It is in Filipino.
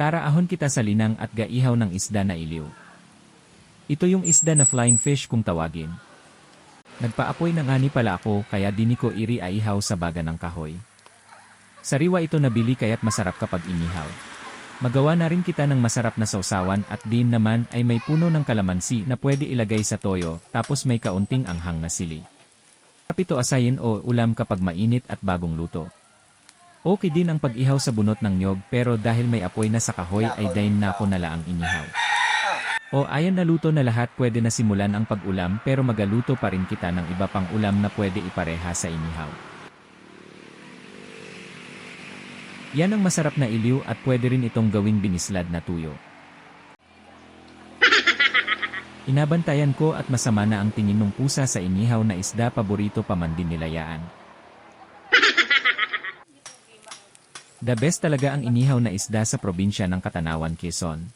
Tara ahon kita sa linang at gaihaw ng isda na iliw. Ito yung isda na flying fish kung tawagin. Nagpaapoy na nga ni pala ako kaya dini ko iri aihaw sa baga ng kahoy. Sariwa ito nabili kaya't masarap kapag inihaw. Magawa na rin kita ng masarap na sausawan at din naman ay may puno ng kalamansi na pwede ilagay sa toyo tapos may kaunting anghang na sili. Ito asayin o ulam kapag mainit at bagong luto. Okay din ang pag-ihaw sa bunot ng nyog pero dahil may apoy na sa kahoy ay dain na ko na laang inihaw. O ayan na luto na lahat pwede na simulan ang pag-ulam pero magaluto pa rin kita ng iba pang ulam na pwede ipareha sa inihaw. Yan ang masarap na iliw at pwede rin itong gawing binislad na tuyo. Inabantayan ko at masama na ang tingin ng pusa sa inihaw na isda paborito pa man din nilayaan. The best talaga ang inihaw na isda sa probinsya ng Katanawan, Quezon.